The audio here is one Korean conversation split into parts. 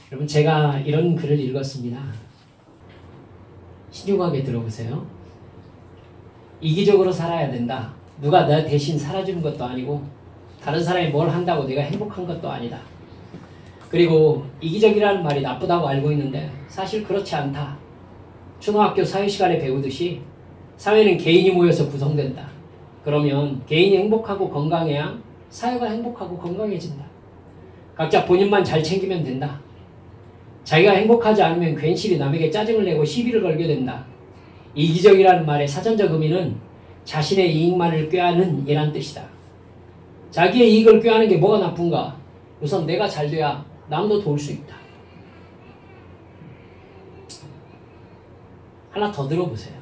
여러분, 제가 이런 글을 읽었습니다. 신중하게 들어보세요. 이기적으로 살아야 된다. 누가 나 대신 살아주는 것도 아니고 다른 사람이 뭘 한다고 내가 행복한 것도 아니다. 그리고 이기적이라는 말이 나쁘다고 알고 있는데 사실 그렇지 않다. 초등학교 사회시간에 배우듯이 사회는 개인이 모여서 구성된다. 그러면 개인이 행복하고 건강해야 사회가 행복하고 건강해진다. 각자 본인만 잘 챙기면 된다. 자기가 행복하지 않으면 괜시리 남에게 짜증을 내고 시비를 걸게 된다. 이기적이라는 말의 사전적 의미는 자신의 이익만을 꾀하는 이란 뜻이다. 자기의 이익을 꾀하는 게 뭐가 나쁜가? 우선 내가 잘 돼야 남도 도울 수 있다. 하나 더 들어보세요.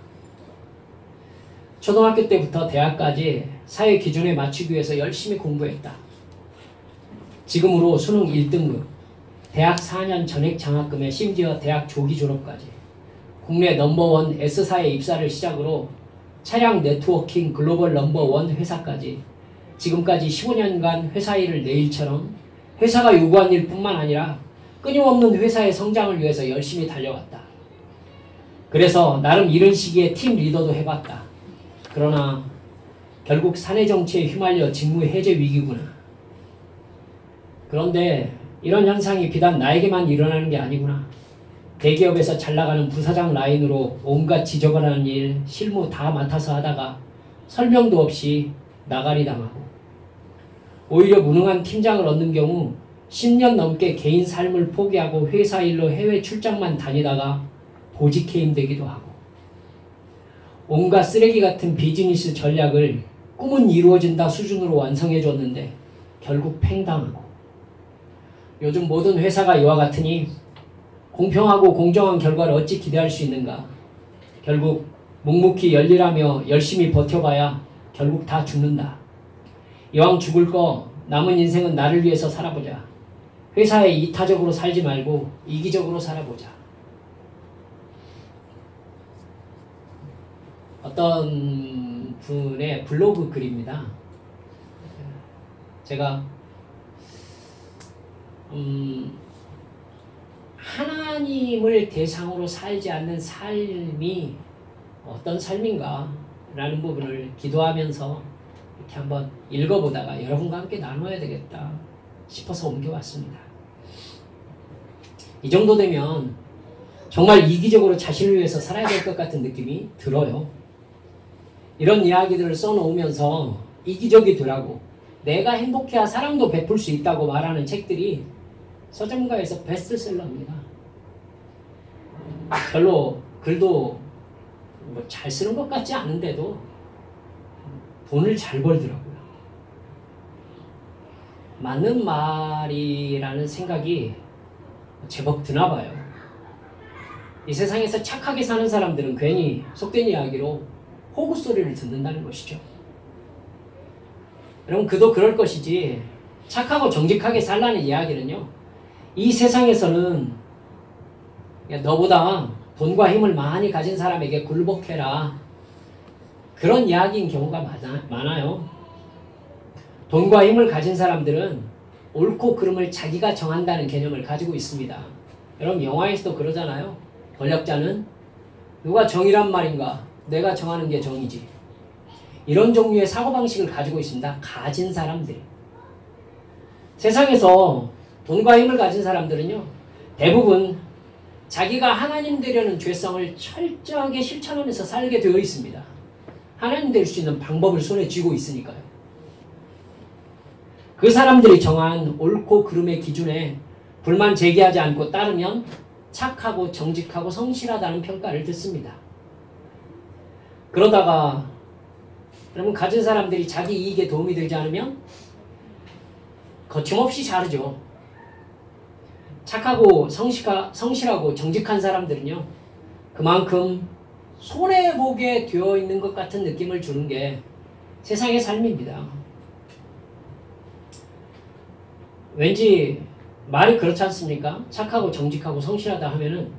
초등학교 때부터 대학까지 사회 기준에 맞추기 위해서 열심히 공부했다. 지금으로 수능 1등급, 대학 4년 전액 장학금에 심지어 대학 조기 졸업까지, 국내 넘버원 S사의 입사를 시작으로 차량 네트워킹 글로벌 넘버원 회사까지 지금까지 15년간 회사 일을 내일처럼 회사가 요구한 일뿐만 아니라 끊임없는 회사의 성장을 위해서 열심히 달려왔다. 그래서 나름 이른 시기에 팀 리더도 해봤다. 그러나 결국 사내 정치에 휘말려 직무 해제 위기구나. 그런데 이런 현상이 비단 나에게만 일어나는 게 아니구나. 대기업에서 잘나가는 부사장 라인으로 온갖 지적을 하는 일, 실무 다 맡아서 하다가 설명도 없이 나가리 당하고, 오히려 무능한 팀장을 얻는 경우 10년 넘게 개인 삶을 포기하고 회사 일로 해외 출장만 다니다가 보직해임 되기도 하고, 온갖 쓰레기 같은 비즈니스 전략을 꿈은 이루어진다 수준으로 완성해줬는데 결국 팽당하고, 요즘 모든 회사가 이와 같으니 공평하고 공정한 결과를 어찌 기대할 수 있는가. 결국 묵묵히 열일하며 열심히 버텨봐야 결국 다 죽는다. 이왕 죽을 거 남은 인생은 나를 위해서 살아보자. 회사에 이타적으로 살지 말고 이기적으로 살아보자. 어떤 분의 블로그 글입니다. 제가 하나님을 대상으로 살지 않는 삶이 어떤 삶인가 라는 부분을 기도하면서 이렇게 한번 읽어보다가 여러분과 함께 나눠야 되겠다 싶어서 옮겨왔습니다. 이 정도 되면 정말 이기적으로 자신을 위해서 살아야 될 것 같은 느낌이 들어요. 이런 이야기들을 써놓으면서 이기적이 되라고, 내가 행복해야 사랑도 베풀 수 있다고 말하는 책들이 서점가에서 베스트셀러입니다. 별로 글도 뭐 잘 쓰는 것 같지 않은데도 돈을 잘 벌더라고요. 맞는 말이라는 생각이 제법 드나 봐요. 이 세상에서 착하게 사는 사람들은 괜히 속된 이야기로 호구 소리를 듣는다는 것이죠. 여러분, 그도 그럴 것이지 착하고 정직하게 살라는 이야기는요, 이 세상에서는 너보다 돈과 힘을 많이 가진 사람에게 굴복해라, 그런 이야기인 경우가 많아요. 돈과 힘을 가진 사람들은 옳고 그름을 자기가 정한다는 개념을 가지고 있습니다. 여러분, 영화에서도 그러잖아요. 권력자는 누가 정의란 말인가? 내가 정하는 게 정이지. 이런 종류의 사고방식을 가지고 있습니다. 가진 사람들. 세상에서 돈과 힘을 가진 사람들은요, 대부분 자기가 하나님 되려는 죄성을 철저하게 실천하면서 살게 되어 있습니다. 하나님 될 수 있는 방법을 손에 쥐고 있으니까요. 그 사람들이 정한 옳고 그름의 기준에 불만 제기하지 않고 따르면 착하고 정직하고 성실하다는 평가를 듣습니다. 그러다가 여러분, 가진 사람들이 자기 이익에 도움이 되지 않으면 거침없이 자르죠. 착하고 성실하고 정직한 사람들은요, 그만큼 손해보게 되어 있는 것 같은 느낌을 주는 게 세상의 삶입니다. 왠지 말이 그렇지 않습니까? 착하고 정직하고 성실하다 하면은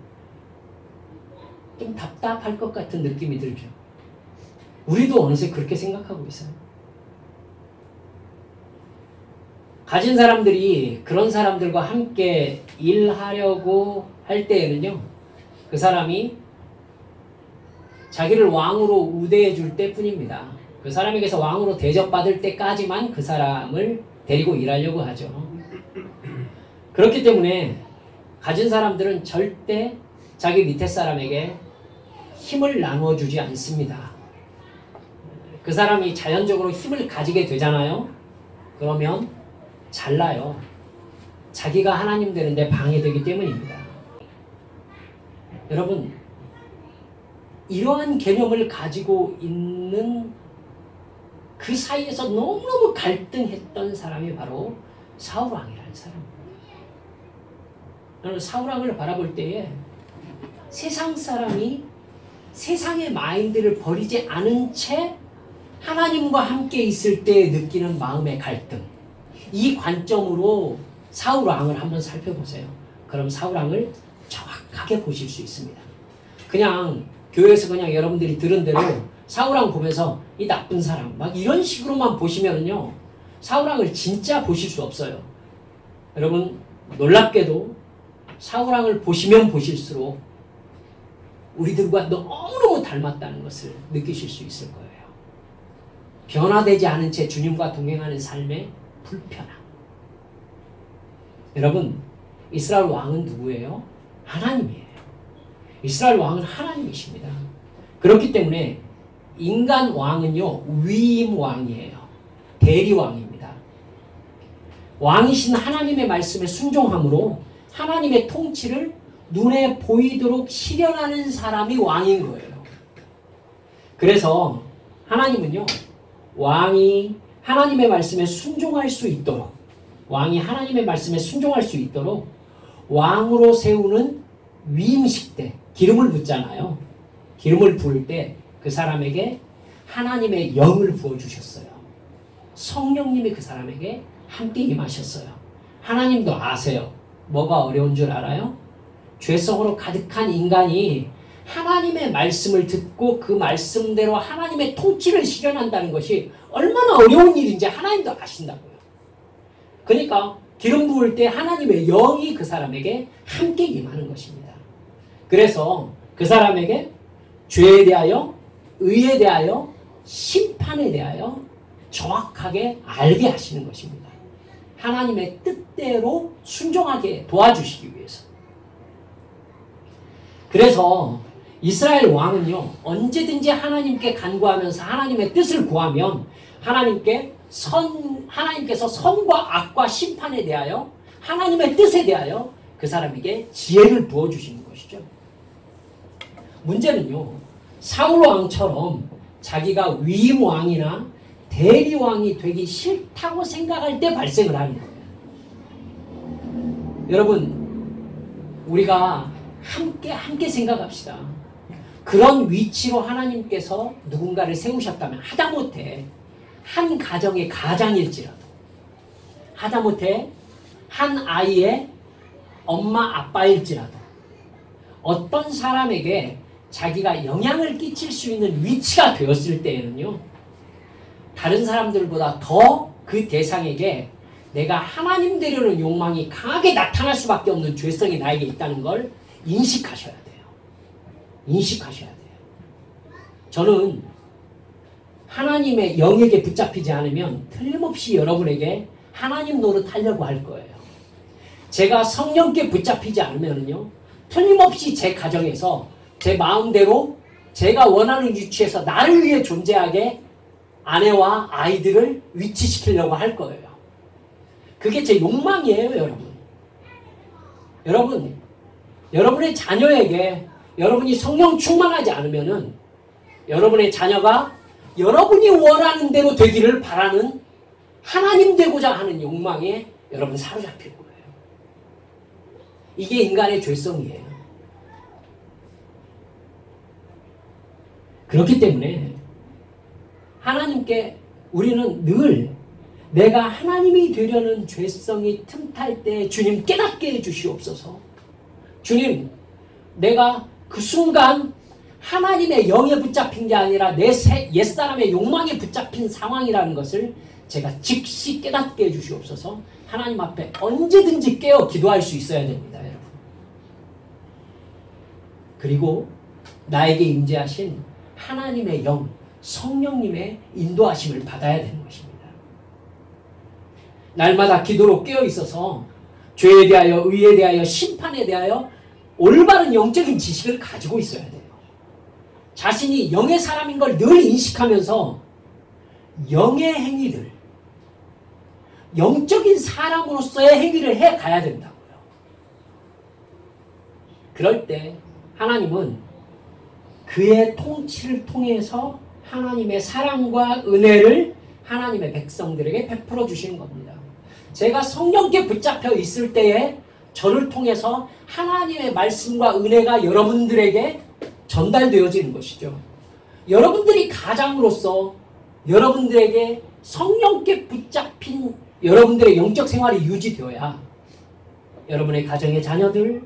좀 답답할 것 같은 느낌이 들죠. 우리도 어느새 그렇게 생각하고 있어요. 가진 사람들이 그런 사람들과 함께 일하려고 할 때에는요, 그 사람이 자기를 왕으로 우대해 줄 때뿐입니다. 그 사람에게서 왕으로 대접받을 때까지만 그 사람을 데리고 일하려고 하죠. 그렇기 때문에 가진 사람들은 절대 자기 밑에 사람에게 힘을 나누어주지 않습니다. 그 사람이 자연적으로 힘을 가지게 되잖아요. 그러면 잘나요. 자기가 하나님 되는데 방해되기 때문입니다. 여러분, 이러한 개념을 가지고 있는 그 사이에서 너무너무 갈등했던 사람이 바로 사울왕이라는 사람입니다. 저는 사울왕을 바라볼 때에 세상 사람이 세상의 마인드를 버리지 않은 채 하나님과 함께 있을 때 느끼는 마음의 갈등, 이 관점으로 사울왕을 한번 살펴보세요. 그럼 사울왕을 정확하게 보실 수 있습니다. 그냥 교회에서 그냥 여러분들이 들은 대로 사울왕 보면서 이 나쁜 사람 막 이런 식으로만 보시면은요, 사울왕을 진짜 보실 수 없어요. 여러분, 놀랍게도 사울왕을 보시면 보실수록 우리들과 너무너무 닮았다는 것을 느끼실 수 있을 거예요. 변화되지 않은 채 주님과 동행하는 삶의 불편함. 여러분, 이스라엘 왕은 누구예요? 하나님이에요. 이스라엘 왕은 하나님이십니다. 그렇기 때문에 인간 왕은요, 위임 왕이에요. 대리왕입니다. 왕이신 하나님의 말씀에 순종함으로 하나님의 통치를 눈에 보이도록 실현하는 사람이 왕인 거예요. 그래서 하나님은요, 왕이 하나님의 말씀에 순종할 수 있도록, 왕이 하나님의 말씀에 순종할 수 있도록 왕으로 세우는 위임식 때 기름을 붓잖아요. 기름을 부을 때 그 사람에게 하나님의 영을 부어주셨어요. 성령님이 그 사람에게 함께 임하셨어요. 하나님도 아세요. 뭐가 어려운 줄 알아요? 죄성으로 가득한 인간이 하나님의 말씀을 듣고 그 말씀대로 하나님의 통치를 실현한다는 것이 얼마나 어려운 일인지 하나님도 아신다고요. 그러니까 기름 부을 때 하나님의 영이 그 사람에게 함께 임하는 것입니다. 그래서 그 사람에게 죄에 대하여, 의에 대하여, 심판에 대하여 정확하게 알게 하시는 것입니다. 하나님의 뜻대로 순종하게 도와주시기 위해서. 그래서 이스라엘 왕은요, 언제든지 하나님께 간구하면서 하나님의 뜻을 구하면 하나님께서 선과 악과 심판에 대하여, 하나님의 뜻에 대하여 그 사람에게 지혜를 부어주시는 것이죠. 문제는요, 사울 왕처럼 자기가 위임왕이나 대리왕이 되기 싫다고 생각할 때 발생을 하는 거예요. 여러분, 우리가 함께 생각합시다. 그런 위치로 하나님께서 누군가를 세우셨다면, 하다못해 한 가정의 가장일지라도, 하다못해 한 아이의 엄마 아빠일지라도, 어떤 사람에게 자기가 영향을 끼칠 수 있는 위치가 되었을 때에는요, 다른 사람들보다 더 그 대상에게 내가 하나님 되려는 욕망이 강하게 나타날 수밖에 없는 죄성이 나에게 있다는 걸 인식하셔야 돼요. 인식하셔야 돼요. 저는 하나님의 영에게 붙잡히지 않으면 틀림없이 여러분에게 하나님 노릇하려고 할 거예요. 제가 성령께 붙잡히지 않으면요, 틀림없이 제 가정에서 제 마음대로 제가 원하는 위치에서 나를 위해 존재하게 아내와 아이들을 위치시키려고 할 거예요. 그게 제 욕망이에요, 여러분. 여러분의 자녀에게 여러분이 성령 충만하지 않으면은 여러분의 자녀가 여러분이 원하는 대로 되기를 바라는 하나님 되고자 하는 욕망에 여러분 사로잡힐 거예요. 이게 인간의 죄성이에요. 그렇기 때문에 하나님께 우리는 늘 내가 하나님이 되려는 죄성이 틈탈 때 주님 깨닫게 해주시옵소서. 주님, 내가 그 순간 하나님의 영에 붙잡힌 게 아니라 내 옛사람의 욕망에 붙잡힌 상황이라는 것을 제가 즉시 깨닫게 해주시옵소서. 하나님 앞에 언제든지 깨어 기도할 수 있어야 됩니다, 여러분. 그리고 나에게 임재하신 하나님의 영, 성령님의 인도하심을 받아야 되는 것입니다. 날마다 기도로 깨어 있어서 죄에 대하여, 의에 대하여, 심판에 대하여 올바른 영적인 지식을 가지고 있어야 돼요. 자신이 영의 사람인 걸 늘 인식하면서 영의 행위들, 영적인 사람으로서의 행위를 해 가야 된다고요. 그럴 때 하나님은 그의 통치를 통해서 하나님의 사랑과 은혜를 하나님의 백성들에게 베풀어 주시는 겁니다. 제가 성령께 붙잡혀 있을 때에 저를 통해서 하나님의 말씀과 은혜가 여러분들에게 전달되어지는 것이죠. 여러분들이 가장으로서 여러분들에게 성령께 붙잡힌 여러분들의 영적 생활이 유지되어야 여러분의 가정의 자녀들,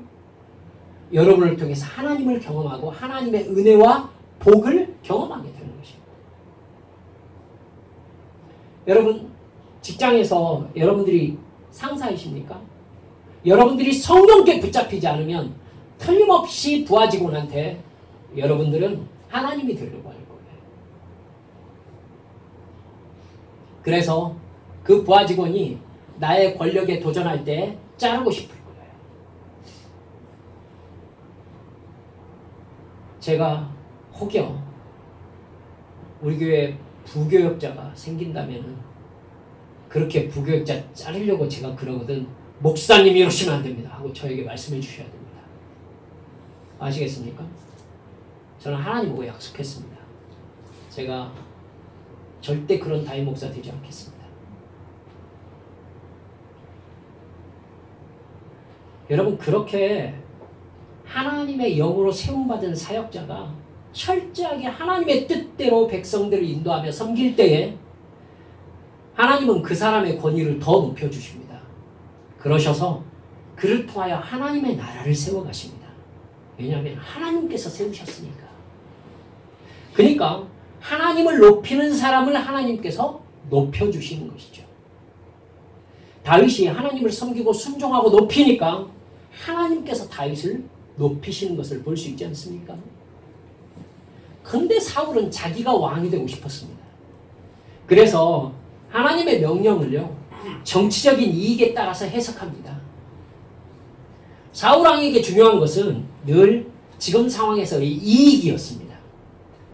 여러분을 통해서 하나님을 경험하고 하나님의 은혜와 복을 경험하게 되는 것입니다. 여러분, 직장에서 여러분들이 상사이십니까? 여러분들이 성령께 붙잡히지 않으면 틀림없이 부하 직원한테 여러분들은 하나님이 되려고 할 거예요. 그래서 그 부하 직원이 나의 권력에 도전할 때 자르고 싶을 거예요. 제가 혹여 우리 교회 부교역자가 생긴다면 그렇게 부교역자 자르려고 제가 그러거든 목사님이 이러시면 안 됩니다 하고 저에게 말씀해 주셔야 됩니다. 아시겠습니까? 저는 하나님 보고 약속했습니다. 제가 절대 그런 담임 목사 되지 않겠습니다. 여러분, 그렇게 하나님의 영으로 세움받은 사역자가 철저하게 하나님의 뜻대로 백성들을 인도하며 섬길 때에 하나님은 그 사람의 권위를 더 높여주십니다. 그러셔서 그를 통하여 하나님의 나라를 세워가십니다. 왜냐하면 하나님께서 세우셨으니까. 그러니까 하나님을 높이는 사람을 하나님께서 높여주시는 것이죠. 다윗이 하나님을 섬기고 순종하고 높이니까 하나님께서 다윗을 높이시는 것을 볼 수 있지 않습니까? 근데 사울은 자기가 왕이 되고 싶었습니다. 그래서 하나님의 명령을요, 정치적인 이익에 따라서 해석합니다. 사울 왕에게 중요한 것은 늘 지금 상황에서의 이익이었습니다.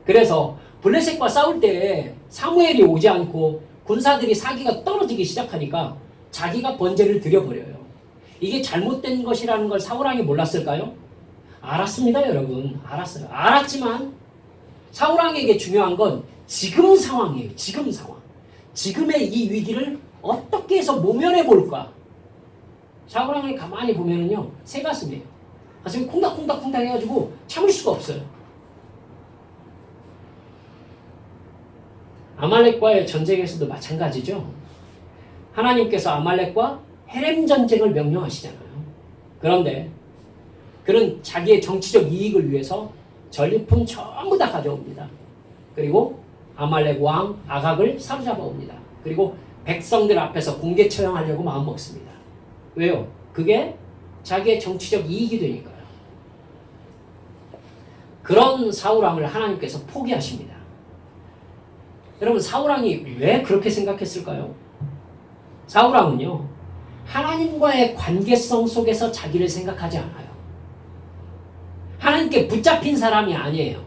그래서 블레셋과 싸울 때 사무엘이 오지 않고 군사들이 사기가 떨어지기 시작하니까 자기가 번제를 드려버려요. 이게 잘못된 것이라는 걸 사울 왕이 몰랐을까요? 알았습니다, 여러분. 알았어요. 알았지만 사울 왕에게 중요한 건 지금 상황이에요. 지금 상황. 지금의 이 위기를 어떻게 해서 모면해 볼까? 사울 왕을 가만히 보면은요, 새 가슴이에요. 가슴이 콩닥콩닥콩닥 해가지고 참을 수가 없어요. 아말렉과의 전쟁에서도 마찬가지죠. 하나님께서 아말렉과 헤렘 전쟁을 명령하시잖아요. 그런데 그는 자기의 정치적 이익을 위해서 전리품 전부 다 가져옵니다. 그리고 아말렉 왕 아각을 사로잡아 옵니다. 그리고 백성들 앞에서 공개 처형하려고 마음먹습니다. 왜요? 그게 자기의 정치적 이익이 되니까요. 그런 사울왕을 하나님께서 포기하십니다. 여러분, 사울왕이 왜 그렇게 생각했을까요? 사울왕은요, 하나님과의 관계성 속에서 자기를 생각하지 않아요. 하나님께 붙잡힌 사람이 아니에요.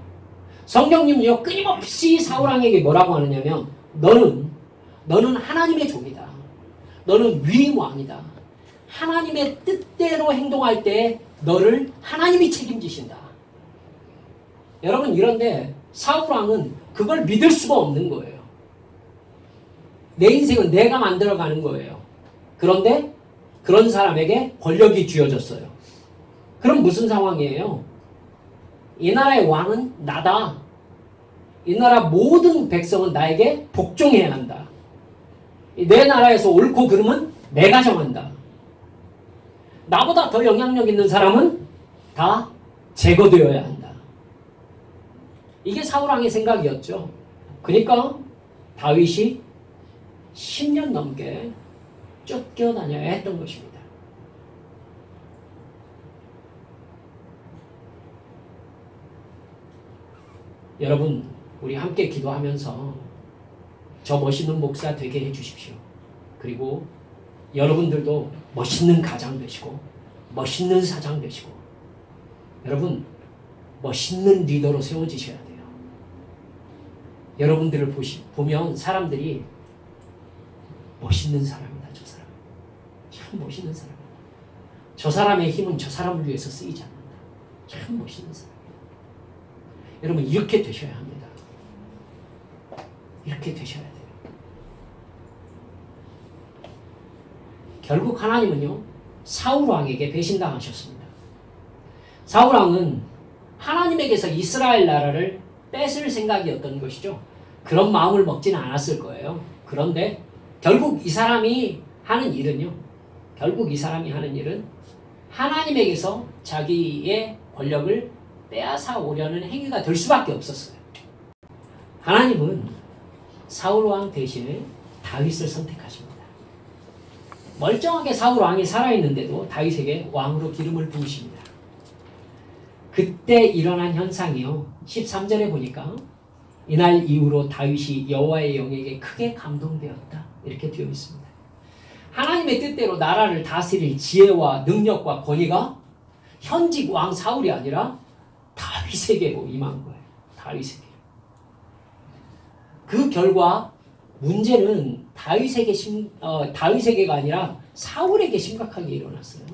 성경님은요, 끊임없이 사울왕에게 뭐라고 하느냐면 너는 하나님의 종이다. 너는 위임왕이다. 하나님의 뜻대로 행동할 때 너를 하나님이 책임지신다. 여러분, 이런데 사울왕은 그걸 믿을 수가 없는 거예요. 내 인생은 내가 만들어가는 거예요. 그런데 그런 사람에게 권력이 쥐어졌어요. 그럼 무슨 상황이에요? 이 나라의 왕은 나다. 이 나라 모든 백성은 나에게 복종해야 한다. 내 나라에서 옳고 그름은 내가 정한다. 나보다 더 영향력 있는 사람은 다 제거되어야 한다. 이게 사울왕의 생각이었죠. 그러니까 다윗이 10년 넘게 쫓겨다녀야 했던 것입니다. 여러분, 우리 함께 기도하면서 저 멋있는 목사 되게 해주십시오. 그리고 여러분들도 멋있는 가장 되시고 멋있는 사장 되시고 여러분 멋있는 리더로 세워지셔야 돼요. 여러분들을 보면 사람들이 멋있는 사람이다. 저 사람 참 멋있는 사람이다. 저 사람의 힘은 저 사람을 위해서 쓰이지 않는다. 참 멋있는 사람이다. 여러분 이렇게 되셔야 합니다. 이렇게 되셔야 돼요. 결국 하나님은요 사울왕에게 배신당하셨습니다. 사울왕은 하나님에게서 이스라엘 나라를 뺏을 생각이었던 것이죠. 그런 마음을 먹지는 않았을 거예요. 그런데 결국 이 사람이 하는 일은요. 결국 이 사람이 하는 일은 하나님에게서 자기의 권력을 빼앗아 오려는 행위가 될 수밖에 없었어요. 하나님은 사울왕 대신에 다윗을 선택하십니다. 멀쩡하게 사울왕이 살아있는데도 다윗에게 왕으로 기름을 부으십니다. 그때 일어난 현상이요. 13절에 보니까 이날 이후로 다윗이 여호와의 영에게 크게 감동되었다. 이렇게 되어 있습니다. 하나님의 뜻대로 나라를 다스릴 지혜와 능력과 권위가 현직 왕 사울이 아니라 다윗에게 임한 거예요. 다윗에게. 그 결과 문제는 다윗에게가 아니라 사울에게 심각하게 일어났어요.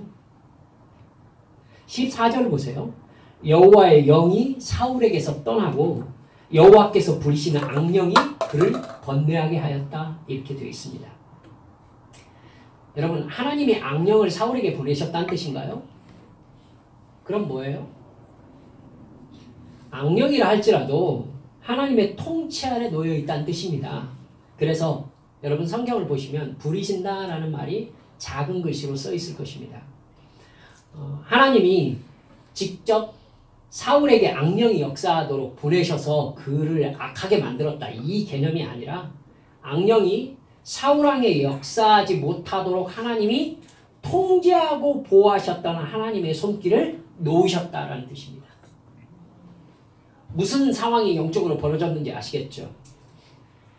14절 보세요. 여호와의 영이 사울에게서 떠나고 여호와께서 부리시는 악령이 그를 번뇌하게 하였다. 이렇게 되어 있습니다. 여러분 하나님이 악령을 사울에게 보내셨다는 뜻인가요? 그럼 뭐예요? 악령이라 할지라도 하나님의 통치 아래 놓여 있다는 뜻입니다. 그래서 여러분 성경을 보시면 부리신다라는 말이 작은 글씨로 써 있을 것입니다. 하나님이 직접 사울에게 악령이 역사하도록 보내셔서 그를 악하게 만들었다. 이 개념이 아니라 악령이 사울왕에 역사하지 못하도록 하나님이 통제하고 보호하셨다는 하나님의 손길을 놓으셨다라는 뜻입니다. 무슨 상황이 영적으로 벌어졌는지 아시겠죠?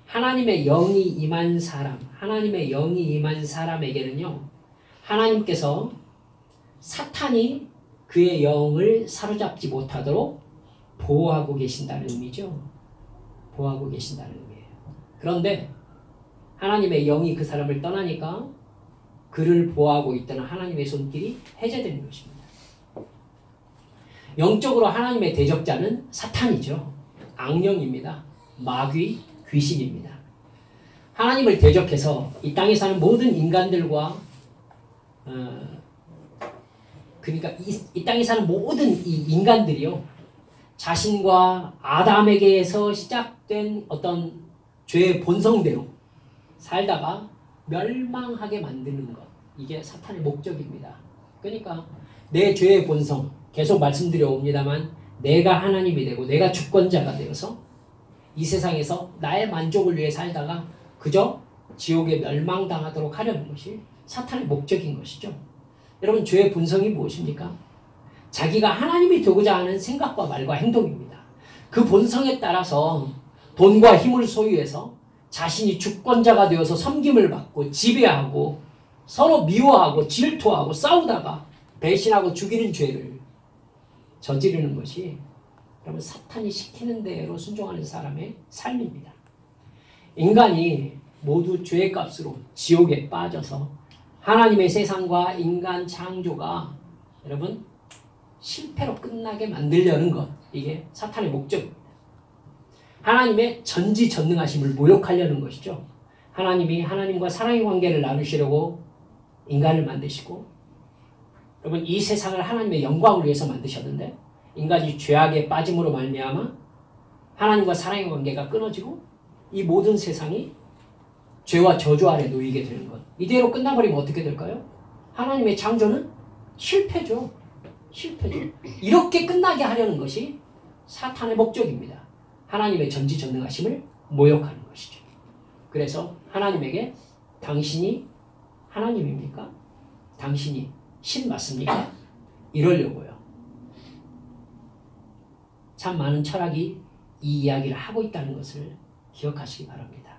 하나님의 영이 임한 사람, 하나님의 영이 임한 사람에게는요, 하나님께서 사탄이 그의 영을 사로잡지 못하도록 보호하고 계신다는 의미죠. 보호하고 계신다는 의미예요. 그런데 하나님의 영이 그 사람을 떠나니까 그를 보호하고 있던 하나님의 손길이 해제되는 것입니다. 영적으로 하나님의 대적자는 사탄이죠. 악령입니다. 마귀, 귀신입니다. 하나님을 대적해서 이 땅에 사는 모든 인간들과 그러니까 이 땅에 사는 모든 이 인간들이요. 자신과 아담에게서 시작된 어떤 죄의 본성대로 살다가 멸망하게 만드는 것. 이게 사탄의 목적입니다. 그러니까 내 죄의 본성 계속 말씀드려 옵니다만 내가 하나님이 되고 내가 주권자가 되어서 이 세상에서 나의 만족을 위해 살다가 그저 지옥에 멸망당하도록 하려는 것이 사탄의 목적인 것이죠. 여러분 죄의 본성이 무엇입니까? 자기가 하나님이 되고자 하는 생각과 말과 행동입니다. 그 본성에 따라서 돈과 힘을 소유해서 자신이 주권자가 되어서 섬김을 받고 지배하고 서로 미워하고 질투하고 싸우다가 배신하고 죽이는 죄를 저지르는 것이 여러분 사탄이 시키는 대로 순종하는 사람의 삶입니다. 인간이 모두 죄의 값으로 지옥에 빠져서 하나님의 세상과 인간 창조가 여러분 실패로 끝나게 만들려는 것, 이게 사탄의 목적입니다. 하나님의 전지전능하심을 모욕하려는 것이죠. 하나님이 하나님과 사랑의 관계를 나누시려고 인간을 만드시고 여러분 이 세상을 하나님의 영광을 위해서 만드셨는데 인간이 죄악에 빠짐으로 말미암아 하나님과 사랑의 관계가 끊어지고 이 모든 세상이 죄와 저주 아래 놓이게 되는 것. 이대로 끝나버리면 어떻게 될까요? 하나님의 창조는 실패죠. 실패죠. 이렇게 끝나게 하려는 것이 사탄의 목적입니다. 하나님의 전지전능하심을 모욕하는 것이죠. 그래서 하나님에게 당신이 하나님입니까? 당신이 신 맞습니까? 이러려고요. 참 많은 철학이 이 이야기를 하고 있다는 것을 기억하시기 바랍니다.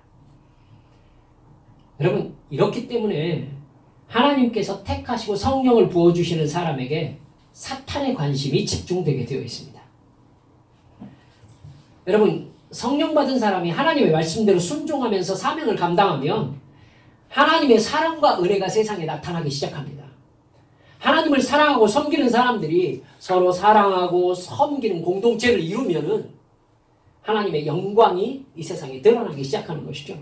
여러분, 이렇기 때문에 하나님께서 택하시고 성령을 부어주시는 사람에게 사탄의 관심이 집중되게 되어 있습니다. 여러분, 성령 받은 사람이 하나님의 말씀대로 순종하면서 사명을 감당하면 하나님의 사랑과 은혜가 세상에 나타나기 시작합니다. 하나님을 사랑하고 섬기는 사람들이 서로 사랑하고 섬기는 공동체를 이루면은 하나님의 영광이 이 세상에 드러나기 시작하는 것이죠.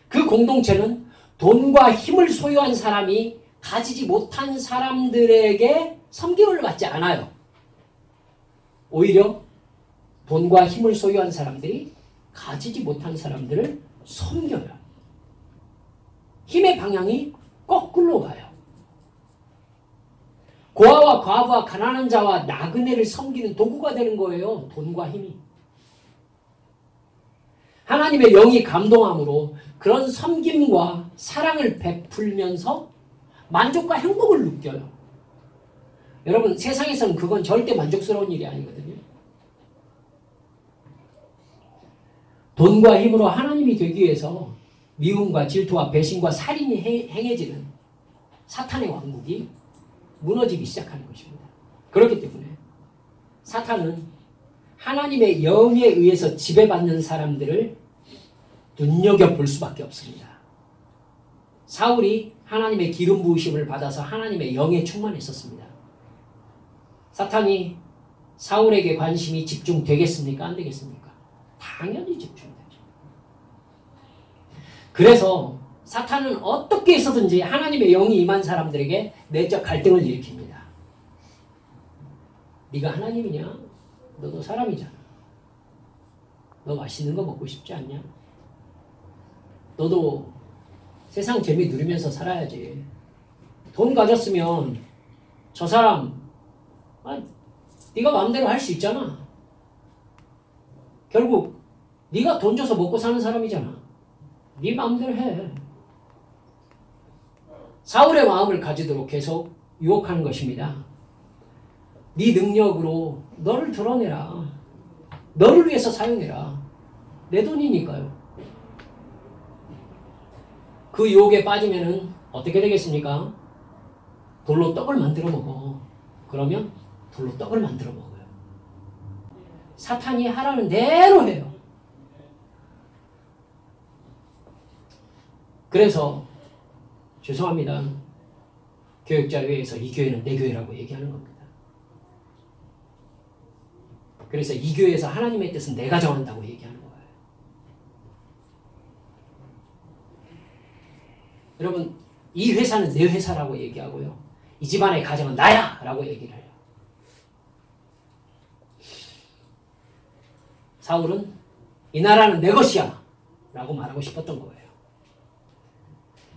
그 공동체는 돈과 힘을 소유한 사람이 가지지 못한 사람들에게 섬김을 받지 않아요. 오히려 돈과 힘을 소유한 사람들이 가지지 못한 사람들을 섬겨요. 힘의 방향이 거꾸로 가요. 고아와 과부와 가난한 자와 나그네를 섬기는 도구가 되는 거예요. 돈과 힘이. 하나님의 영이 감동함으로 그런 섬김과 사랑을 베풀면서 만족과 행복을 느껴요. 여러분, 세상에서는 그건 절대 만족스러운 일이 아니거든요. 돈과 힘으로 하나님이 되기 위해서 미움과 질투와 배신과 살인이 행해지는 사탄의 왕국이 무너지기 시작하는 것입니다. 그렇기 때문에 사탄은 하나님의 영에 의해서 지배받는 사람들을 눈여겨볼 수밖에 없습니다. 사울이 하나님의 기름 부으심을 받아서 하나님의 영에 충만했었습니다. 사탄이 사울에게 관심이 집중되겠습니까? 안 되겠습니까? 당연히 집중되죠. 그래서 사탄은 어떻게 해서든지 하나님의 영이 임한 사람들에게 내적 갈등을 일으킵니다. 네가 하나님이냐? 너도 사람이잖아. 너 맛있는 거 먹고 싶지 않냐? 너도 세상 재미 누리면서 살아야지. 돈 가졌으면 저 사람 네가 마음대로 할 수 있잖아. 결국 네가 돈 줘서 먹고 사는 사람이잖아. 네 마음대로 해. 사울의 마음을 가지도록 계속 유혹하는 것입니다. 네 능력으로 너를 드러내라. 너를 위해서 사용해라. 내 돈이니까요. 그 유혹에 빠지면은 어떻게 되겠습니까? 돌로 떡을 만들어 먹어. 그러면 돌로 떡을 만들어 먹어요. 사탄이 하라는 대로 해요. 그래서 죄송합니다. 교육자회에서 이 교회는 내 교회라고 얘기하는 겁니다. 그래서 이 교회에서 하나님의 뜻은 내가 정한다고 얘기하는 거예요. 여러분, 이 회사는 내 회사라고 얘기하고요. 이 집안의 가정은 나야! 라고 얘기를 해요. 사울은 이 나라는 내 것이야! 라고 말하고 싶었던 거예요.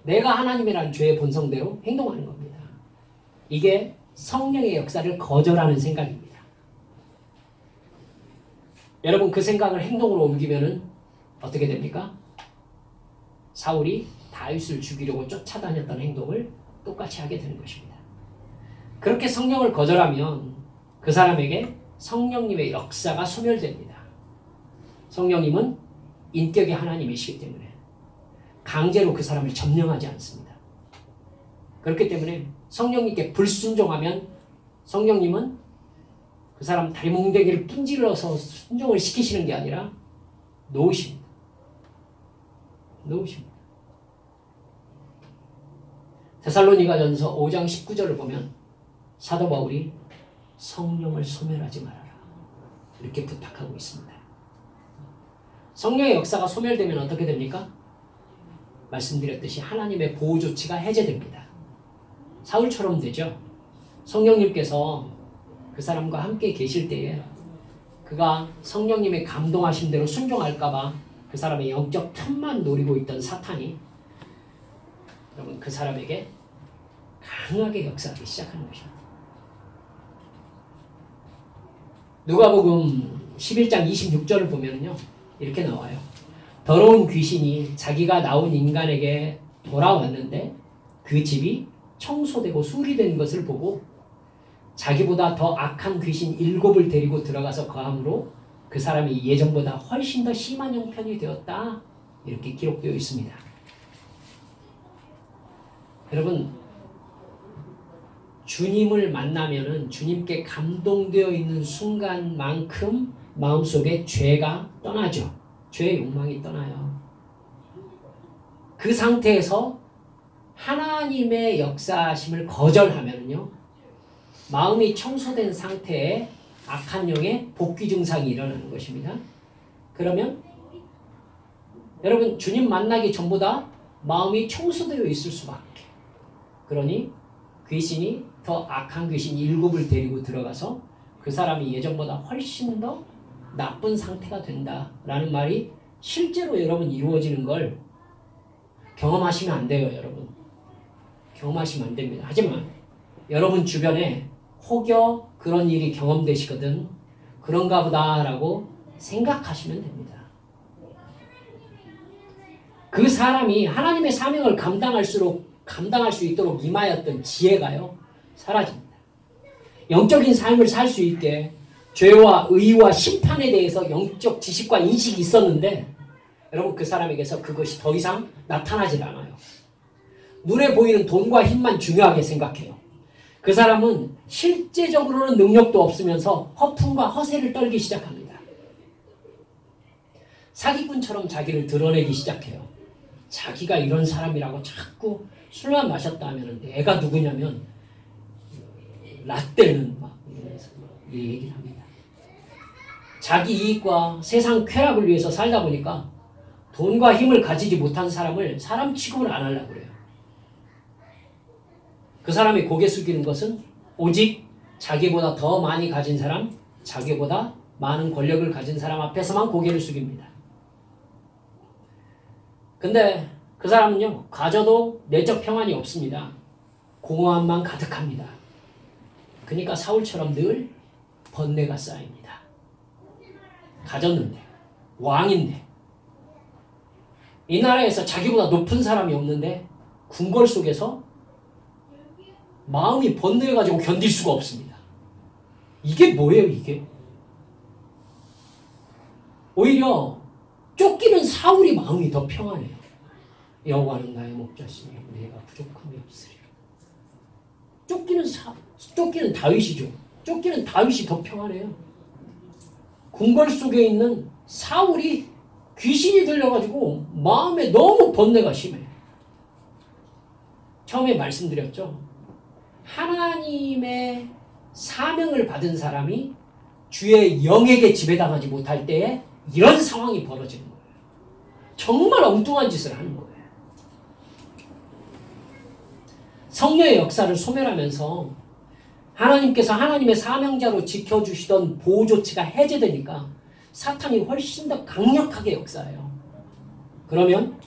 내가 하나님이라는 죄의 본성대로 행동하는 겁니다. 이게 성령의 역사를 거절하는 생각입니다. 여러분, 그 생각을 행동으로 옮기면은 어떻게 됩니까? 사울이 다윗을 죽이려고 쫓아다녔던 행동을 똑같이 하게 되는 것입니다. 그렇게 성령을 거절하면 그 사람에게 성령님의 역사가 소멸됩니다. 성령님은 인격의 하나님이시기 때문에 강제로 그 사람을 점령하지 않습니다. 그렇기 때문에 성령님께 불순종하면 성령님은 그 사람 다리몽둥이를 분질러서 순종을 시키시는 게 아니라 놓으십니다. 놓으십니다. 데살로니가전서 5장 19절을 보면 사도 바울이 성령을 소멸하지 말아라 이렇게 부탁하고 있습니다. 성령의 역사가 소멸되면 어떻게 됩니까? 말씀드렸듯이 하나님의 보호 조치가 해제됩니다. 사울처럼 되죠. 성령님께서 그 사람과 함께 계실 때에 그가 성령님의 감동하신 대로 순종할까봐 그 사람의 영적 틈만 노리고 있던 사탄이 여러분 그 사람에게 강하게 역사하기 시작하는 것입니다. 누가복음 11장 26절을 보면요 이렇게 나와요. 더러운 귀신이 자기가 낳은 인간에게 돌아왔는데 그 집이 청소되고 수리된 것을 보고 자기보다 더 악한 귀신 7을 데리고 들어가서 거함으로 그 사람이 예전보다 훨씬 더 심한 형편이 되었다. 이렇게 기록되어 있습니다. 여러분, 주님을 만나면은 주님께 감동되어 있는 순간만큼 마음속에 죄가 떠나죠. 죄의 욕망이 떠나요. 그 상태에서 하나님의 역사하심을 거절하면요, 마음이 청소된 상태에 악한 영의 복귀 증상이 일어나는 것입니다. 그러면 여러분, 주님 만나기 전보다 마음이 청소되어 있을 수밖에. 그러니 귀신이 더 악한 귀신 7을 데리고 들어가서 그 사람이 예전보다 훨씬 더 나쁜 상태가 된다라는 말이 실제로 여러분 이루어지는 걸 경험하시면 안 돼요, 여러분. 경험하시면 안 됩니다. 하지만 여러분 주변에 혹여 그런 일이 경험되시거든 그런가 보다라고 생각하시면 됩니다. 그 사람이 하나님의 사명을 감당할 수 있도록 임하였던 지혜가요, 사라집니다. 영적인 삶을 살 수 있게 죄와 의와 심판에 대해서 영적 지식과 인식이 있었는데 여러분, 그 사람에게서 그것이 더 이상 나타나질 않아요. 눈에 보이는 돈과 힘만 중요하게 생각해요. 그 사람은 실제적으로는 능력도 없으면서 허풍과 허세를 떨기 시작합니다. 사기꾼처럼 자기를 드러내기 시작해요. 자기가 이런 사람이라고 자꾸 술만 마셨다 하면 내가 누구냐면 라떼는 막 이러면서 이 얘기를 합니다. 자기 이익과 세상 쾌락을 위해서 살다 보니까 돈과 힘을 가지지 못한 사람을 사람 취급을 안 하려고 그래요. 그 사람이 고개 숙이는 것은 오직 자기보다 더 많이 가진 사람, 자기보다 많은 권력을 가진 사람 앞에서만 고개를 숙입니다. 근데 그 사람은요, 가져도 내적 평안이 없습니다. 공허함만 가득합니다. 그러니까 사울처럼 늘 번뇌가 쌓입니다. 가졌는데, 왕인데, 이 나라에서 자기보다 높은 사람이 없는데 궁궐 속에서 마음이 번뇌해가지고 견딜 수가 없습니다. 이게 뭐예요, 이게? 오히려 쫓기는 사울이 마음이 더 평안해요. 여호와는 나의 목자시니 내가 부족함이 없으리라. 쫓기는 다윗이죠. 쫓기는 다윗이 더 평안해요. 궁궐 속에 있는 사울이 귀신이 들려가지고 마음에 너무 번뇌가 심해요. 처음에 말씀드렸죠. 하나님의 사명을 받은 사람이 주의 영에게 지배당하지 못할 때에 이런 상황이 벌어지는 거예요. 정말 엉뚱한 짓을 하는 거예요. 성령의 역사를 소멸하면서 하나님께서 하나님의 사명자로 지켜주시던 보호 조치가 해제되니까 사탄이 훨씬 더 강력하게 역사해요. 그러면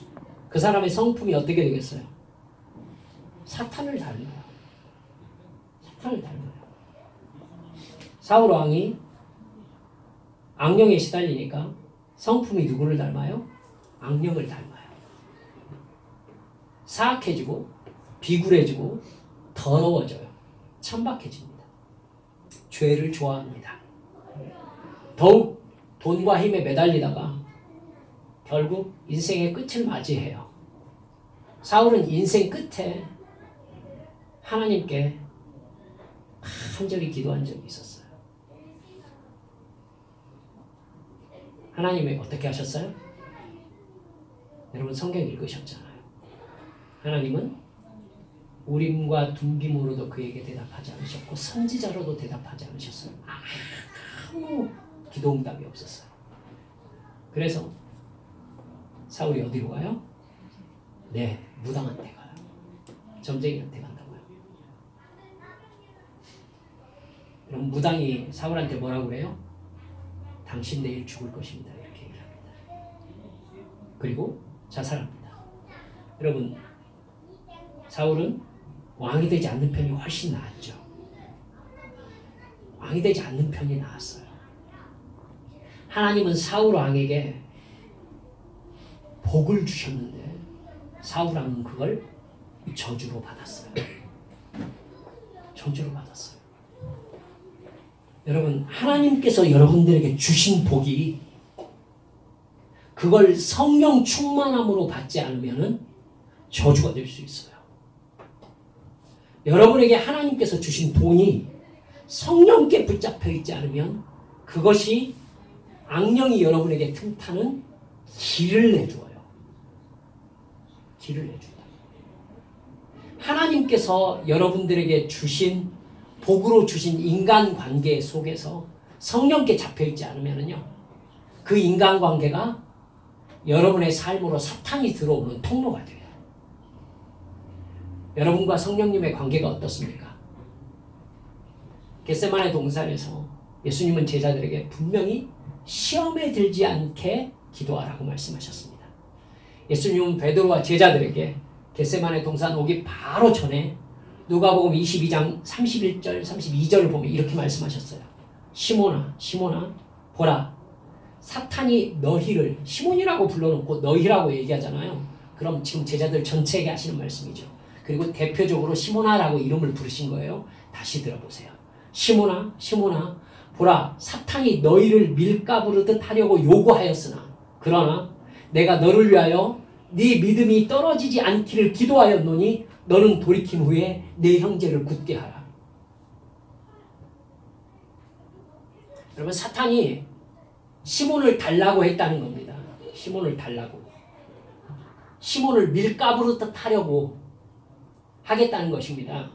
그 사람의 성품이 어떻게 되겠어요? 사탄을 닮아요. 사탄을 닮아요. 사울 왕이 악령에 시달리니까 성품이 누구를 닮아요? 악령을 닮아요. 사악해지고 비굴해지고 더러워져요. 천박해집니다. 죄를 좋아합니다. 더욱 돈과 힘에 매달리다가 결국 인생의 끝을 맞이해요. 사울은 인생 끝에 하나님께 간절히 기도한 적이 있었어요. 하나님이 어떻게 하셨어요? 여러분 성경 읽으셨잖아요. 하나님은 우림과 둠김으로도 그에게 대답하지 않으셨고 선지자로도 대답하지 않으셨어요. 아무 기도 응답이 없었어요. 그래서 사울이 어디로 가요? 네, 무당한테 가요. 점쟁이한테 간다고요. 그럼 무당이 사울한테 뭐라고 그래요? 당신 내일 죽을 것입니다. 이렇게 얘기합니다. 그리고 자살합니다. 여러분, 사울은 왕이 되지 않는 편이 훨씬 나았죠. 왕이 되지 않는 편이 나았어요. 하나님은 사울 왕에게 복을 주셨는데 사울왕은 그걸 저주로 받았어요. 저주로 받았어요. 여러분, 하나님께서 여러분들에게 주신 복이 그걸 성령 충만함으로 받지 않으면 저주가 될 수 있어요. 여러분에게 하나님께서 주신 본이 성령께 붙잡혀 있지 않으면 그것이 악령이 여러분에게 틈타는 길을 내주어요. 길을 내주어요. 하나님께서 여러분들에게 주신 복으로 주신 인간관계 속에서 성령께 잡혀있지 않으면요, 그 인간관계가 여러분의 삶으로 사탄이 들어오는 통로가 돼요. 여러분과 성령님의 관계가 어떻습니까? 겟세마네 동산에서 예수님은 제자들에게 분명히 시험에 들지 않게 기도하라고 말씀하셨습니다. 예수님은 베드로와 제자들에게 겟세마네 동산 오기 바로 전에 누가복음 22장 31절 32절을 보면 이렇게 말씀하셨어요. 시몬아 시몬아 보라, 사탄이 너희를, 시몬이라고 불러놓고 너희라고 얘기하잖아요. 그럼 지금 제자들 전체에게 하시는 말씀이죠. 그리고 대표적으로 시몬아라고 이름을 부르신 거예요. 다시 들어보세요. 시몬아 시몬아 보라, 사탄이 너희를 밀가부르듯 하려고 요구하였으나 그러나 내가 너를 위하여 네 믿음이 떨어지지 않기를 기도하였노니 너는 돌이킨 후에 네 형제를 굳게 하라. 여러분, 사탄이 시몬을 달라고 했다는 겁니다. 시몬을 달라고. 시몬을 밀가부르듯 하려고 하겠다는 것입니다.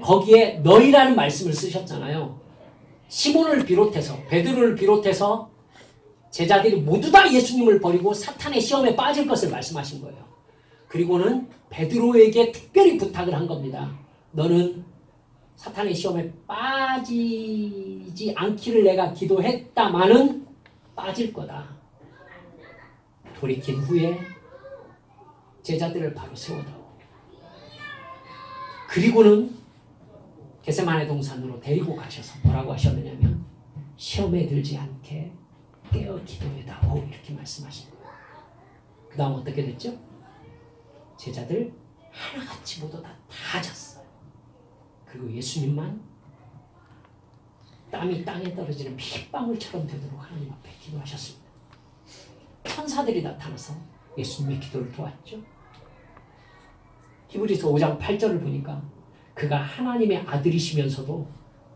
거기에 너희라는 말씀을 쓰셨잖아요. 시몬을 비롯해서, 베드로를 비롯해서 제자들이 모두 다 예수님을 버리고 사탄의 시험에 빠질 것을 말씀하신 거예요. 그리고는 베드로에게 특별히 부탁을 한 겁니다. 너는 사탄의 시험에 빠지지 않기를 내가 기도했다마는 빠질 거다. 돌이킨 후에 제자들을 바로 세워다오. 그리고는 겟세마네 동산으로 데리고 가셔서 뭐라고 하셨느냐면 시험에 들지 않게 깨어 기도해다오 이렇게 말씀하신 거예요. 그 다음 어떻게 됐죠? 제자들 하나같이 모두 다 잤어요. 그리고 예수님만 땀이 땅에 떨어지는 핏방울처럼 되도록 하나님 앞에 기도하셨습니다. 천사들이 나타나서 예수님의 기도를 도왔죠. 히브리서 5장 8절을 보니까 그가 하나님의 아들이시면서도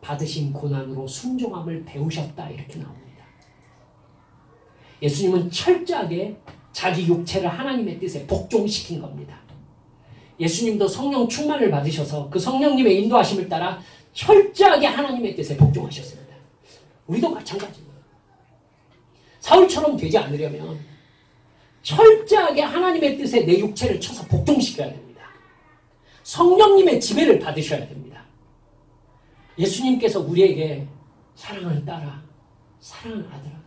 받으신 고난으로 순종함을 배우셨다 이렇게 나옵니다. 예수님은 철저하게 자기 육체를 하나님의 뜻에 복종시킨 겁니다. 예수님도 성령 충만을 받으셔서 그 성령님의 인도하심을 따라 철저하게 하나님의 뜻에 복종하셨습니다. 우리도 마찬가지입니다. 사울처럼 되지 않으려면 철저하게 하나님의 뜻에 내 육체를 쳐서 복종시켜야 됩니다. 성령님의 지배를 받으셔야 됩니다. 예수님께서 우리에게 사랑하는 딸아, 사랑하는 아들아,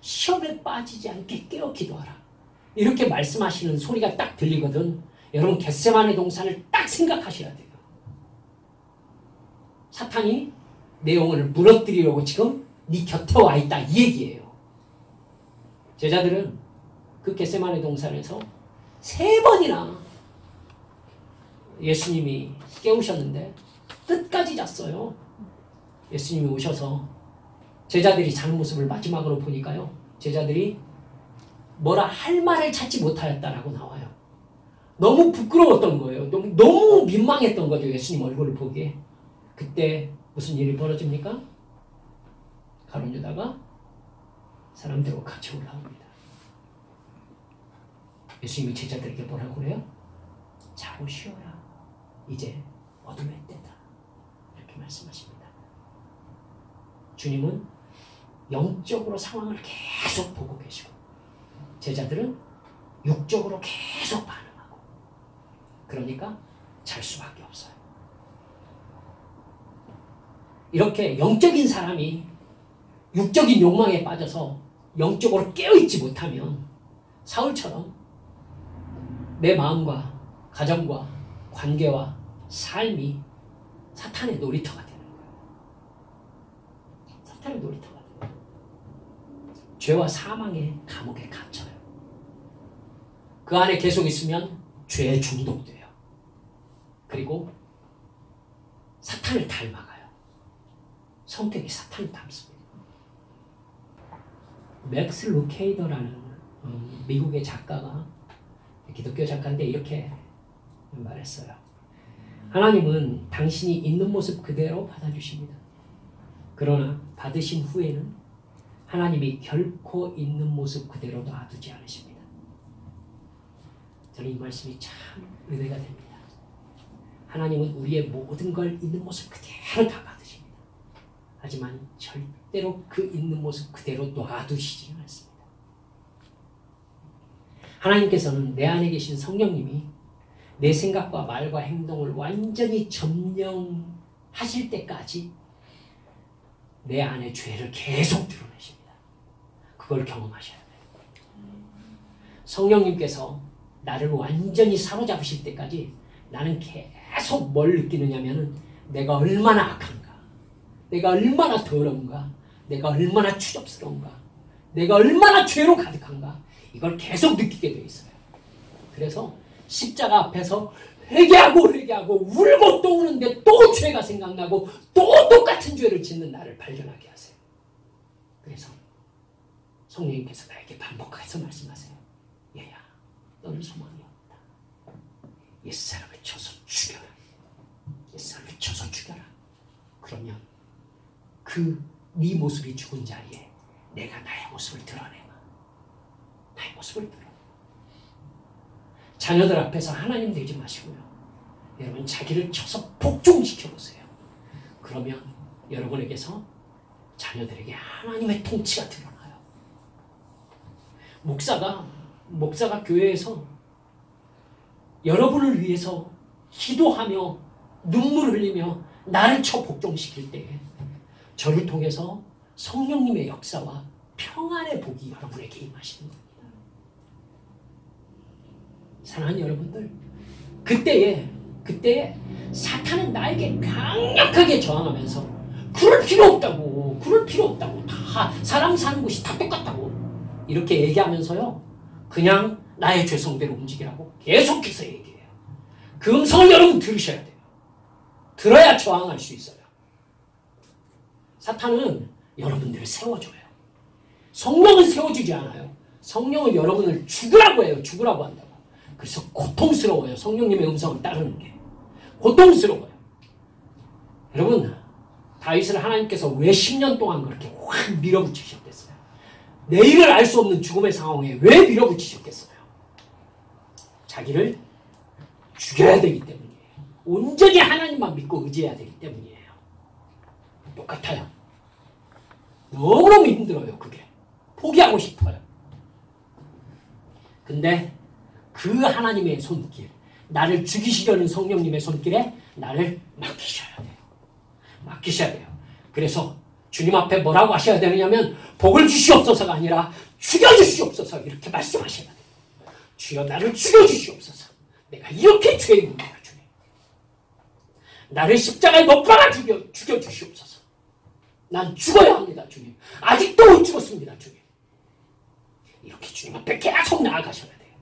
시험에 빠지지 않게 깨어 기도하라 이렇게 말씀하시는 소리가 딱 들리거든. 여러분, 겟세마네 동산을 딱 생각하셔야 돼요. 사탄이 내 영혼을 무너뜨리려고 지금 네 곁에 와 있다 이 얘기예요. 제자들은 그 겟세마네 동산에서 3번이나 예수님이 깨우셨는데 끝까지 잤어요. 예수님이 오셔서 제자들이 자는 모습을 마지막으로 보니까요, 제자들이 뭐라 할 말을 찾지 못하였다라고 나와요. 너무 부끄러웠던 거예요. 너무 민망했던 거죠. 예수님 얼굴을 보기에. 그때 무슨 일이 벌어집니까? 가룟 유다가 사람들과 같이 올라옵니다. 예수님이 제자들에게 뭐라고 그래요? 자고 쉬어라. 이제 어둠의 때다. 이렇게 말씀하십니다. 주님은 영적으로 상황을 계속 보고 계시고 제자들은 육적으로 계속 반응하고, 그러니까 잘 수밖에 없어요. 이렇게 영적인 사람이 육적인 욕망에 빠져서 영적으로 깨어있지 못하면 사울처럼 내 마음과 가정과 관계와 삶이 사탄의 놀이터가 되는 거예요. 사탄의 놀이터가 되는 거예요. 죄와 사망의 감옥에 갇혀요. 그 안에 계속 있으면 죄에 중독돼요. 그리고 사탄을 닮아가요. 성격이 사탄을 닮습니다. 맥스 루케이더라는 미국의 작가가, 기독교 작가인데 이렇게 말했어요. 하나님은 당신이 있는 모습 그대로 받아주십니다. 그러나 받으신 후에는 하나님이 결코 있는 모습 그대로 놔두지 않으십니다. 저는 이 말씀이 참 은혜가 됩니다. 하나님은 우리의 모든 걸 있는 모습 그대로 다 받으십니다. 하지만 절대로 그 있는 모습 그대로 놔두시지는 않습니다. 하나님께서는 내 안에 계신 성령님이 내 생각과 말과 행동을 완전히 점령하실 때까지 내 안에 죄를 계속 드러내십니다. 그걸 경험하셔야 돼요. 성령님께서 나를 완전히 사로잡으실 때까지 나는 계속 뭘 느끼느냐면은 내가 얼마나 악한가, 내가 얼마나 더러운가, 내가 얼마나 추접스러운가, 내가 얼마나 죄로 가득한가, 이걸 계속 느끼게 돼 있어요. 그래서 십자가 앞에서 회개하고 울고 또 우는데 또 죄가 생각나고 또 똑같은 죄를 짓는 나를 발견하게 하세요. 그래서 성령님께서 나에게 반복해서 말씀하세요. 얘야, 너는 소망이 없다. 옛사람을 쳐서 죽여라. 옛사람을 쳐서 죽여라. 그러면 그 네 모습이 죽은 자리에 내가 나의 모습을 드러내마. 나의 모습을 드러내. 자녀들 앞에서 하나님 되지 마시고요. 여러분 자기를 쳐서 복종시켜보세요. 그러면 여러분에게서 자녀들에게 하나님의 통치가 드러나요. 목사가 교회에서 여러분을 위해서 기도하며 눈물을 흘리며 나를 쳐 복종시킬 때 저를 통해서 성령님의 역사와 평안의 복이 여러분에게 임하시는 겁니다. 사랑하는 여러분들, 그때에 사탄은 나에게 강력하게 저항하면서 그럴 필요 없다고 다 사람 사는 곳이 다 똑같다고 이렇게 얘기하면서요 그냥 나의 죄성대로 움직이라고 계속해서 얘기해요. 그 음성을 여러분 들으셔야 돼요. 들어야 저항할 수 있어요. 사탄은 여러분들을 세워줘요. 성령은 세워주지 않아요. 성령은 여러분을 죽으라고 해요. 죽으라고 한다고. 그래서 고통스러워요. 성령님의 음성을 따르는 게 고통스러워요. 여러분, 다윗을 하나님께서 왜 10년 동안 그렇게 확 밀어붙이셨겠어요? 내일을 알 수 없는 죽음의 상황에 왜 밀어붙이셨겠어요? 자기를 죽여야 되기 때문이에요. 온전히 하나님만 믿고 의지해야 되기 때문이에요. 똑같아요. 너무너무 힘들어요. 그게 포기하고 싶어요. 근데 그 하나님의 손길, 나를 죽이시려는 성령님의 손길에 나를 맡기셔야 돼요. 맡기셔야 돼요. 그래서 주님 앞에 뭐라고 하셔야 되느냐면 복을 주시옵소서가 아니라 죽여주시옵소서 이렇게 말씀하셔야 돼요. 주여 나를 죽여주시옵소서. 내가 이렇게 죄 있는데요 주님. 나를 십자가에 못 박아 죽여주시옵소서. 난 죽어야 합니다 주님. 아직도 못 죽었습니다 주님. 이렇게 주님 앞에 계속 나아가셔야 돼요.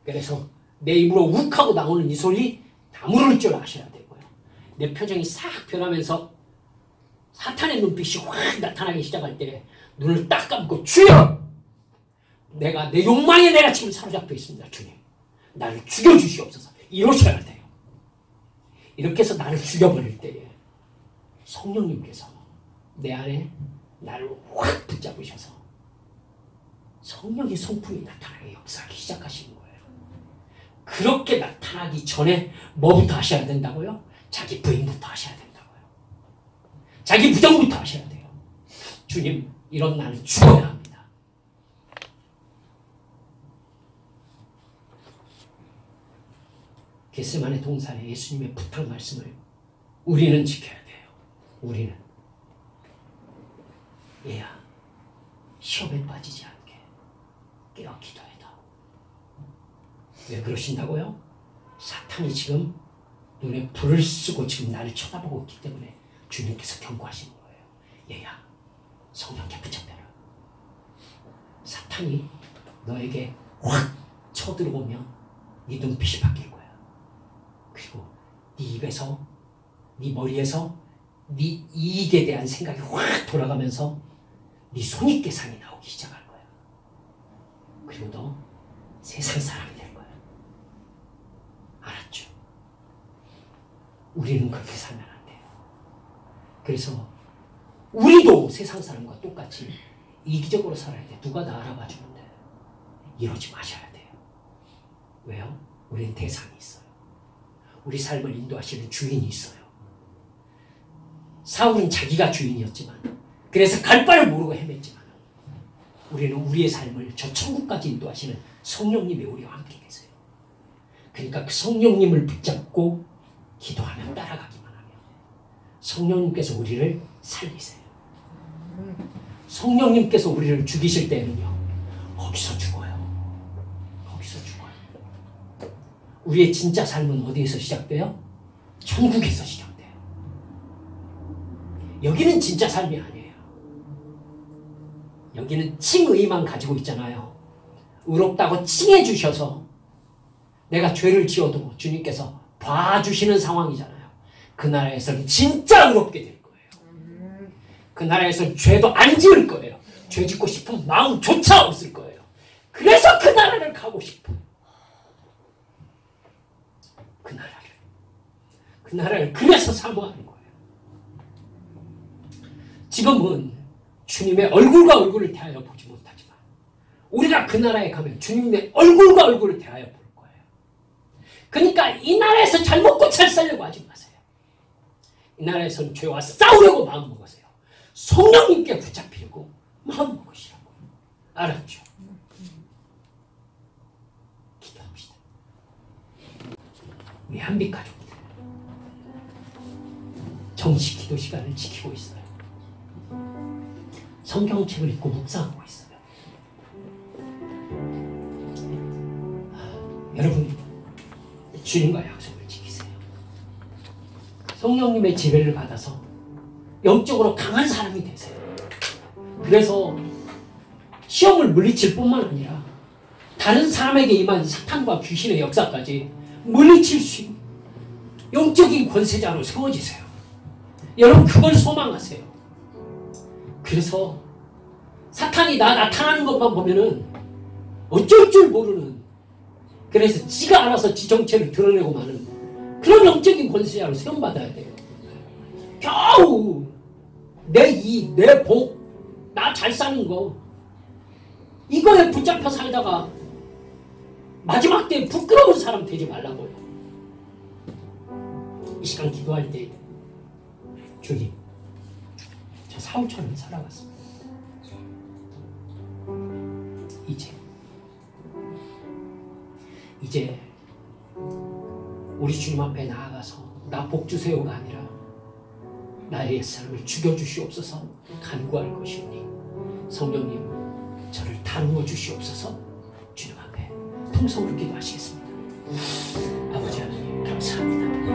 그래서 내 입으로 욱하고 나오는 이 소리 다물을 줄 아셔야 되고요. 내 표정이 싹 변하면서 사탄의 눈빛이 확 나타나기 시작할 때 눈을 딱 감고 주여! 내 욕망에 내가 지금 사로잡혀 있습니다 주님. 나를 죽여주시옵소서. 이러셔야 돼요. 이렇게 해서 나를 죽여버릴 때에 성령님께서 내 안에 나를 확 붙잡으셔서 성령의 성품이 나타나게 역사하기 시작하시는 거예요. 그렇게 나타나기 전에 뭐부터 하셔야 된다고요? 자기 부인부터 하셔야 된다고요. 자기 부정부터 하셔야 돼요. 주님, 이런 나는 죽어야 합니다. 겟세마네 동산에 예수님의 부탁 말씀을 우리는 지켜야 돼요. 우리는. 얘야, 시험에 빠지지 않게 깨어 기도해다. 왜 그러신다고요? 사탄이 지금 눈에 불을 쓰고 지금 나를 쳐다보고 있기 때문에 주님께서 경고하시는 거예요. 얘야, 성령께 붙잡혀라. 사탄이 너에게 확 쳐들어오면 네 눈빛이 바뀔 거야. 그리고 네 입에서, 네 머리에서 네 이익에 대한 생각이 확 돌아가면서 네 손익계산이 나오기 시작할 거야. 그리고 너 세상 사람이 될 거야. 알았죠? 우리는 그렇게 살면 안 돼요. 그래서 우리도 세상 사람과 똑같이 이기적으로 살아야 돼. 누가 나 알아봐 주는데. 이러지 마셔야 돼요. 왜요? 우리는 대상이 있어요. 우리 삶을 인도하시는 주인이 있어요. 사울은 자기가 주인이었지만, 그래서 갈 바를 모르고 헤맸지만, 우리는 우리의 삶을 저 천국까지 인도하시는 성령님이 우리와 함께 계세요. 그러니까 그 성령님을 붙잡고 기도하며 따라가기만 하면 성령님께서 우리를 살리세요. 성령님께서 우리를 죽이실 때는요, 거기서 죽어요. 거기서 죽어요. 우리의 진짜 삶은 어디에서 시작돼요? 천국에서 시작돼요. 여기는 진짜 삶이 아니에요. 여기는 칭의만 가지고 있잖아요. 의롭다고 칭해 주셔서 내가 죄를 지어도 주님께서 봐주시는 상황이잖아요. 그 나라에서는 진짜 의롭게 될 거예요. 그 나라에서는 죄도 안 지을 거예요. 죄 짓고 싶은 마음조차 없을 거예요. 그래서 그 나라를 가고 싶어. 그 나라를 그래서 사모하는 거예요. 지금은 주님의 얼굴과 얼굴을 대하여 보지 못하지만 우리가 그 나라에 가면 주님의 얼굴과 얼굴을 대하여 볼 거예요. 그러니까 이 나라에서 잘 먹고 잘 살려고 하지 마세요. 이 나라에서는 죄와 싸우려고 마음먹으세요. 성령님께 붙잡히려고 마음먹으시라고. 알았죠? 기도합시다. 우리 한빛 가족들 정식 기도 시간을 지키고 있어요. 성경책을 읽고 묵상하고 있어요. 여러분, 주님과 약속을 지키세요. 성령님의 지배를 받아서 영적으로 강한 사람이 되세요. 그래서 시험을 물리칠 뿐만 아니라 다른 사람에게 임한 사탄과 귀신의 역사까지 물리칠 수 있는 영적인 권세자로 세워지세요. 여러분, 그걸 소망하세요. 그래서 사탄이 나타나는 것만 보면은 어쩔 줄 모르는, 그래서 지가 알아서 지 정체를 드러내고 마는 그런 영적인 권세자로 세움받아야 돼요. 겨우 내 복, 나 잘 사는 거, 이거에 붙잡혀 살다가 마지막 때 부끄러운 사람 되지 말라고요. 이 시간 기도할 때 주님, 저 사울처럼 살아갔습니다. 이제 우리 주님 앞에 나아가서 나 복 주세요가 아니라 나의 옛사람을 죽여주시옵소서 간구할 것이오니 성령님 저를 다루어 주시옵소서. 주님 앞에 통성으로 기도하시겠습니다. 아버지 하나님 감사합니다.